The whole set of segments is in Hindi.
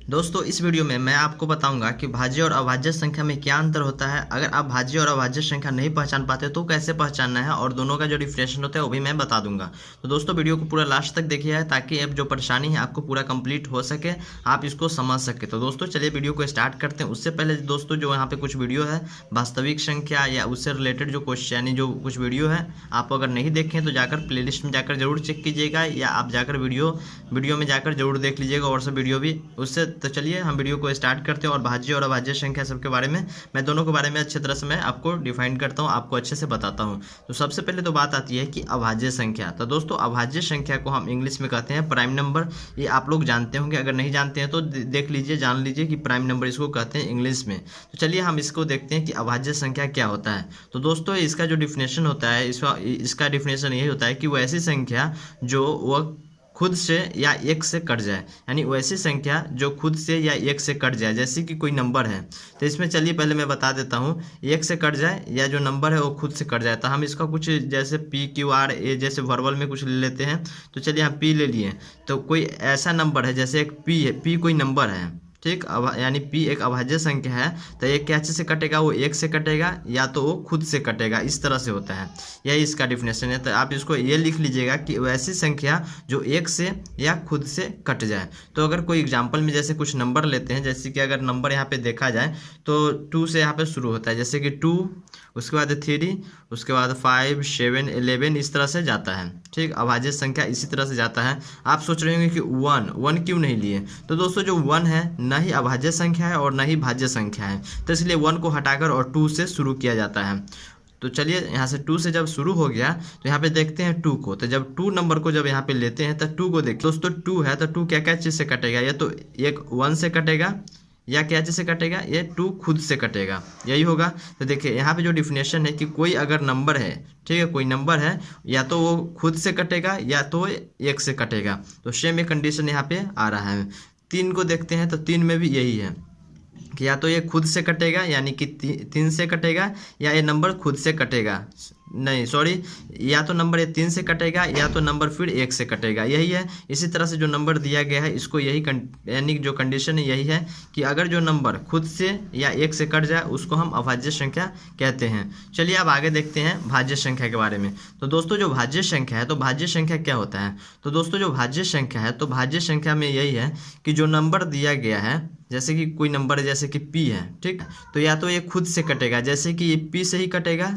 दोस्तों इस वीडियो में मैं आपको बताऊंगा कि भाज्य और अभाज्य संख्या में क्या अंतर होता है। अगर आप भाज्य और अभाज्य संख्या नहीं पहचान पाते तो कैसे पहचानना है और दोनों का जो डिफरेंशिएशन होता है वो भी मैं बता दूंगा। तो दोस्तों वीडियो को पूरा लास्ट तक देखिए ताकि अब जो परेशानी है आपको पूरा कंप्लीट हो सके, आप इसको समझ सके। तो दोस्तों चलिए वीडियो को स्टार्ट करते हैं। उससे पहले दोस्तों जो यहाँ पे कुछ वीडियो है वास्तविक संख्या या उससे रिलेटेड जो क्वेश्चन यानी जो कुछ वीडियो है आप अगर नहीं देखें तो जाकर प्लेलिस्ट में जाकर जरूर चेक कीजिएगा, या आप जाकर वीडियो में जाकर जरूर देख लीजिएगा और सब वीडियो भी उससे। तो चलिए हम वीडियो को स्टार्ट करते हैं और भाज्य और अभाज्य संख्या सबके बारे में मैं दोनों के बारे में अच्छे तरह से मैं आपको डिफाइन करता हूं, आपको अच्छे से बताता हूं। तो सबसे पहले तो बात आती है कि अभाज्य संख्या। तो दोस्तों अभाज्य संख्या को हम इंग्लिश में कहते हैं प्राइम नंबर। ये आप लोग जानते होंगे, अगर नहीं जानते हैं तो देख लीजिए, जान लीजिए कि प्राइम नंबर इसको कहते हैं इंग्लिश में। तो चलिए हम इसको देखते हैं कि अभाज्य संख्या क्या होता है। तो दोस्तों इसका जो डिफिनेशन होता है, इसका डिफिनेशन यही होता है कि वो ऐसी संख्या जो वह खुद से या एक से कट जाए, यानी वैसी संख्या जो खुद से या एक से कट जाए। जैसे कि कोई नंबर है तो इसमें चलिए पहले मैं बता देता हूँ, एक से कट जाए या जो नंबर है वो खुद से कट जाए। तो हम इसका कुछ जैसे पी क्यू आर ए जैसे वर्बल में कुछ ले लेते हैं। तो चलिए हम पी ले लिए, तो कोई ऐसा नंबर है जैसे एक पी है, पी कोई नंबर है, ठीक, यानी पी एक अभाज्य संख्या है। तो एक क्या चीज़ से कटेगा, वो एक से कटेगा या तो वो खुद से कटेगा, इस तरह से होता है। यही इसका डिफिनेशन है। तो आप इसको ये लिख लीजिएगा कि वैसी संख्या जो एक से या खुद से कट जाए। तो अगर कोई एग्जांपल में जैसे कुछ नंबर लेते हैं, जैसे कि अगर नंबर यहाँ पे देखा जाए तो 2 से यहाँ पे शुरू होता है, जैसे कि 2, उसके बाद 3, उसके बाद 5, 7, 11 इस तरह से जाता है। ठीक, अभाज्य संख्या इसी तरह से जाता है। आप सोच रहे होंगे कि 1 क्यों नहीं लिए। तो दोस्तों जो 1 है ना ही अभाज्य संख्या है और ना ही भाज्य संख्या है, तो इसलिए 1 को हटाकर और 2 से शुरू किया जाता है। तो चलिए यहाँ से 2 से जब शुरू हो गया तो यहाँ पे देखते हैं 2 को। तो जब 2 नंबर को जब यहाँ पे लेते हैं तो 2 को देखिए दोस्तों, 2 है तो 2 क्या क्या चीज़ से कटेगा, या तो एक 1 से कटेगा या क्या चीज़ से कटेगा, ये 2 खुद से कटेगा, यही होगा। तो देखिए यहाँ पे जो डिफिनेशन है कि कोई अगर नंबर है, ठीक है, कोई नंबर है या तो वो खुद से कटेगा या तो एक से कटेगा। तो सेम एक कंडीशन यहाँ पे आ रहा है। 3 को देखते हैं तो 3 में भी यही है कि या तो ये खुद से कटेगा यानी कि 3 से कटेगा, या ये नंबर खुद से कटेगा, नहीं सॉरी, या तो नंबर ये 3 से कटेगा या तो नंबर फिर 1 से कटेगा, यही है। इसी तरह से जो नंबर दिया गया है इसको यही यानी जो कंडीशन है यही है कि अगर जो नंबर खुद से या 1 से कट जाए उसको हम अभाज्य संख्या कहते हैं। चलिए अब आगे देखते हैं भाज्य संख्या के बारे में। तो दोस्तों जो भाज्य संख्या है, तो भाज्य संख्या क्या होता है। तो दोस्तों जो भाज्य संख्या है, तो भाज्य संख्या में यही है कि जो नंबर दिया गया है, जैसे कि कोई नंबर है जैसे कि पी है, ठीक, तो या तो ये खुद से कटेगा, जैसे कि ये पी से ही कटेगा,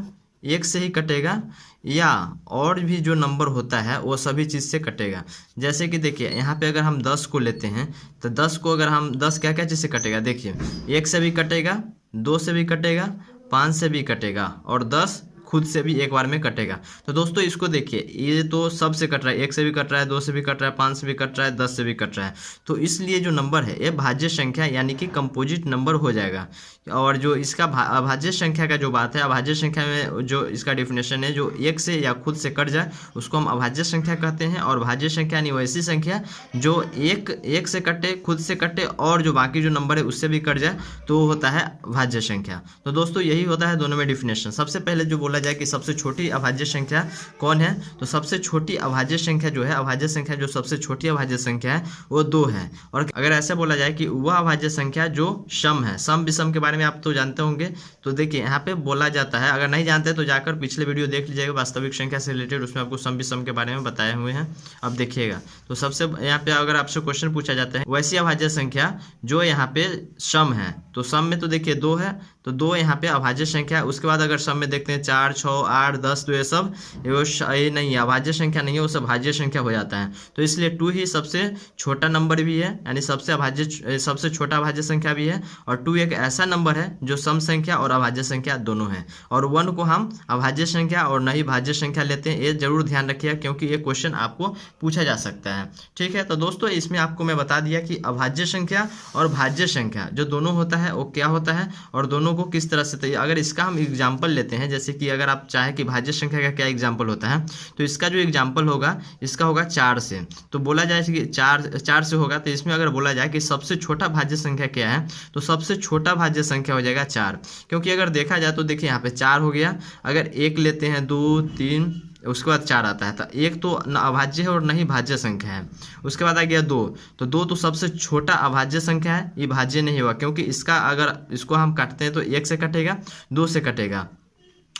एक से ही कटेगा, या और भी जो नंबर होता है वो सभी चीज़ से कटेगा। जैसे कि देखिए यहाँ पे अगर हम 10 को लेते हैं तो 10 को अगर हम 10 क्या क्या चीज़ से कटेगा, देखिए 1 से भी कटेगा, 2 से भी कटेगा, 5 से भी कटेगा और 10 खुद से भी एक बार में कटेगा। तो दोस्तों इसको देखिए, ये तो सब से कट रहा है, 1 से भी कट रहा है, 2 से भी कट रहा है, 5 से भी कट रहा है, 10 से भी कट रहा है। तो इसलिए जो नंबर है ये भाज्य संख्या यानी कि कंपोजिट नंबर हो जाएगा। और जो इसका अभाज्य संख्या का जो बात है, अभाज्य संख्या में जो इसका डिफिनेशन है, जो 1 से या खुद से कट जाए उसको हम अभाज्य संख्या कहते हैं। और भाज्य संख्या यानी वैसी संख्या जो एक से कटे, खुद से कटे और जो बाकी जो नंबर है उससे भी कट जाए, तो होता है भाज्य संख्या। तो दोस्तों यही होता है दोनों में डिफिनेशन। सबसे पहले जो बोला जाए कि सबसे छोटी अभाज्य संख्या कौन है, तो सबसे छोटी अभाज्य संख्या जो है, अभाज्य संख्या जो सबसे छोटी अभाज्य संख्या है वो 2 है। और अगर ऐसा बोला जाए कि वह अभाज्य संख्या जो सम है, सम विषम के बारे में आप तो जानते होंगे। तो देखिए यहाँ पे बोला जाता है, अगर नहीं जानते तो जाकर पिछले वीडियो देख लीजिएगा वास्तविक संख्या से रिलेटेड, उसमें आपको सम विषम के बारे में बताए हुए हैं, अब देखिएगा। तो सबसे यहाँ पे अगर आपसे क्वेश्चन पूछा जाता है वैसी अभाज्य संख्या जो यहाँ पे सम है, तो सम में तो देखिए 2 है, तो 2 यहाँ पे अभाज्य संख्या। उसके बाद अगर सम में देखते हैं 4, 6, 8, 10, तो ये सब ये नहीं है, अभाज्य संख्या नहीं है, वो सब भाज्य संख्या हो जाता है। तो इसलिए 2 ही सबसे छोटा नंबर भी है, यानी सबसे छोटा अभाज्य संख्या भी है। और 2 एक ऐसा नंबर है जो सम संख्या और अभाज्य संख्या दोनों है। और 1 को हम अभाज्य संख्या और नहीं भाज्य संख्या लेते हैं, ये जरूर ध्यान रखिएगा क्योंकि ये क्वेश्चन आपको पूछा जा सकता है। ठीक है, तो दोस्तों इसमें आपको मैं बता दिया कि अभाज्य संख्या और भाज्य संख्या जो दोनों होता है वो क्या होता है और दोनों को किस तरह से। अगर इसका हम एग्जाम्पल लेते हैं, जैसे कि अगर आप चाहें कि भाज्य संख्या का क्या एग्जाम्पल होता है, तो इसका जो एग्जाम्पल होगा इसका होगा 4 से। तो बोला जाए कि 4 से होगा, तो इसमें अगर बोला जाए कि सबसे छोटा भाज्य संख्या क्या है, तो सबसे छोटा भाज्य संख्या हो जाएगा 4। क्योंकि अगर देखा जाए तो देखिए यहाँ पे 4 हो गया, अगर 1 लेते हैं, 2, 3, उसके बाद 4 आता है। तो एक तो न अभाज्य है और न ही भाज्य संख्या है। उसके बाद आ गया 2, तो 2 तो सबसे छोटा अभाज्य संख्या है, ये भाज्य नहीं होगा क्योंकि इसका अगर इसको हम काटते हैं तो 1 से कटेगा, 2 से कटेगा,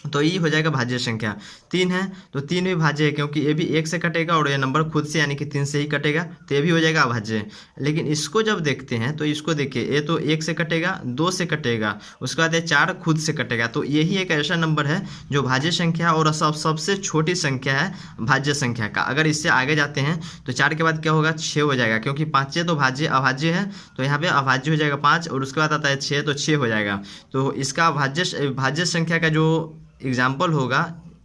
तो ये हो जाएगा भाज्य संख्या। 3 है तो 3 भी भाज्य है क्योंकि ये भी 1 से कटेगा और ये नंबर खुद से यानी कि 3 से ही कटेगा, तो ये भी हो जाएगा अभाज्य। लेकिन इसको जब देखते हैं तो इसको देखिए, ये तो 1 से कटेगा, 2 से कटेगा, उसके बाद ये 4 खुद से कटेगा, तो यही एक ऐसा नंबर है जो भाज्य संख्या और सबसे छोटी संख्या है भाज्य संख्या का। अगर इससे आगे जाते हैं तो 4 के बाद क्या होगा, 6 हो जाएगा क्योंकि 5 तो अभाज्य है, तो यहाँ पे अभाज्य हो जाएगा 5, और उसके बाद आता है 6, तो 6 हो जाएगा। तो इसका भाज्य संख्या का जो एग्जाम्पल होगा,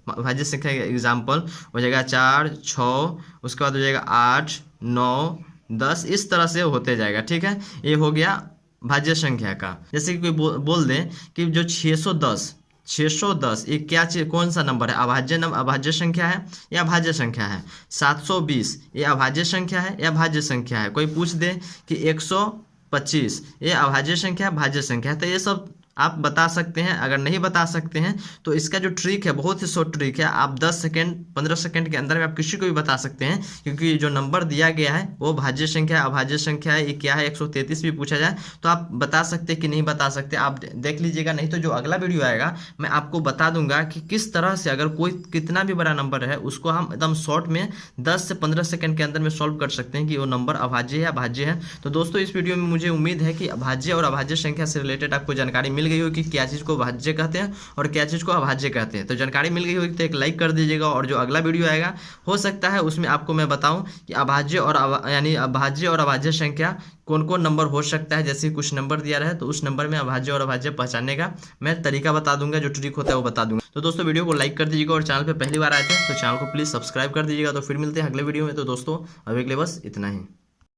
भाज्य संख्या का एग्जाम्पल हो जाएगा 4, 6, उसके बाद हो जाएगा 8, 9, 10, इस तरह से होते जाएगा। ठीक है, ये हो गया भाज्य संख्या का। जैसे कि कोई बोल दे कि जो 610 ये क्या चीज, कौन सा नंबर है, अभाज्य संख्या है या भाज्य संख्या है। 720 ये अभाज्य संख्या है या भाज्य संख्या है। कोई पूछ दे कि 125 ये अभाज्य संख्या है भाज्य संख्या है, तो ये सब आप बता सकते हैं। अगर नहीं बता सकते हैं तो इसका जो ट्रिक है बहुत ही शॉर्ट ट्रिक है, आप 10 सेकेंड 15 सेकेंड के अंदर में आप किसी को भी बता सकते हैं, क्योंकि जो नंबर दिया गया है वो भाज्य संख्या है अभाज्य संख्या है, ये क्या है 133 भी पूछा जाए तो आप बता सकते हैं कि नहीं बता सकते, आप देख लीजिएगा। नहीं तो जो अगला वीडियो आएगा मैं आपको बता दूंगा कि किस तरह से अगर कोई कितना भी बड़ा नंबर है उसको हम एकदम शॉर्ट में 10 से 15 सेकेंड के अंदर में सॉल्व कर सकते हैं कि वो नंबर अभाज्य है या भाज्य है। तो दोस्तों इस वीडियो में मुझे उम्मीद है कि भाज्य और अभाज्य संख्या से रिलेटेड आपको जानकारी मिल गई हो कि क्या चीज़ को भाज्य कहते हैं और क्या चीज़ को अभाज्य कहते हैं। तो जानकारी मिल गई होगी तो एक लाइक कर दीजिएगा, और जो अगला वीडियो आएगा हो सकता है उसमें आपको मैं बताऊं कि अभाज्य और भाज्य और अभाज्य संख्या कौन कौन नंबर हो सकता है। जैसे कुछ नंबर दिया रहे तो उस नंबर में अभाज्य और अभाज्य पहचानने का मैं तरीका बता दूंगा, जो ट्रिक होता है वो बता दूंगा। तो दोस्तों वीडियो को लाइक कर दीजिएगा, और चैनल पे पहली बार आए थे तो चैनल को प्लीज़ सब्सक्राइब कर दीजिएगा। तो फिर मिलते हैं अगले वीडियो में। तो दोस्तों अभी के लिए बस इतना ही।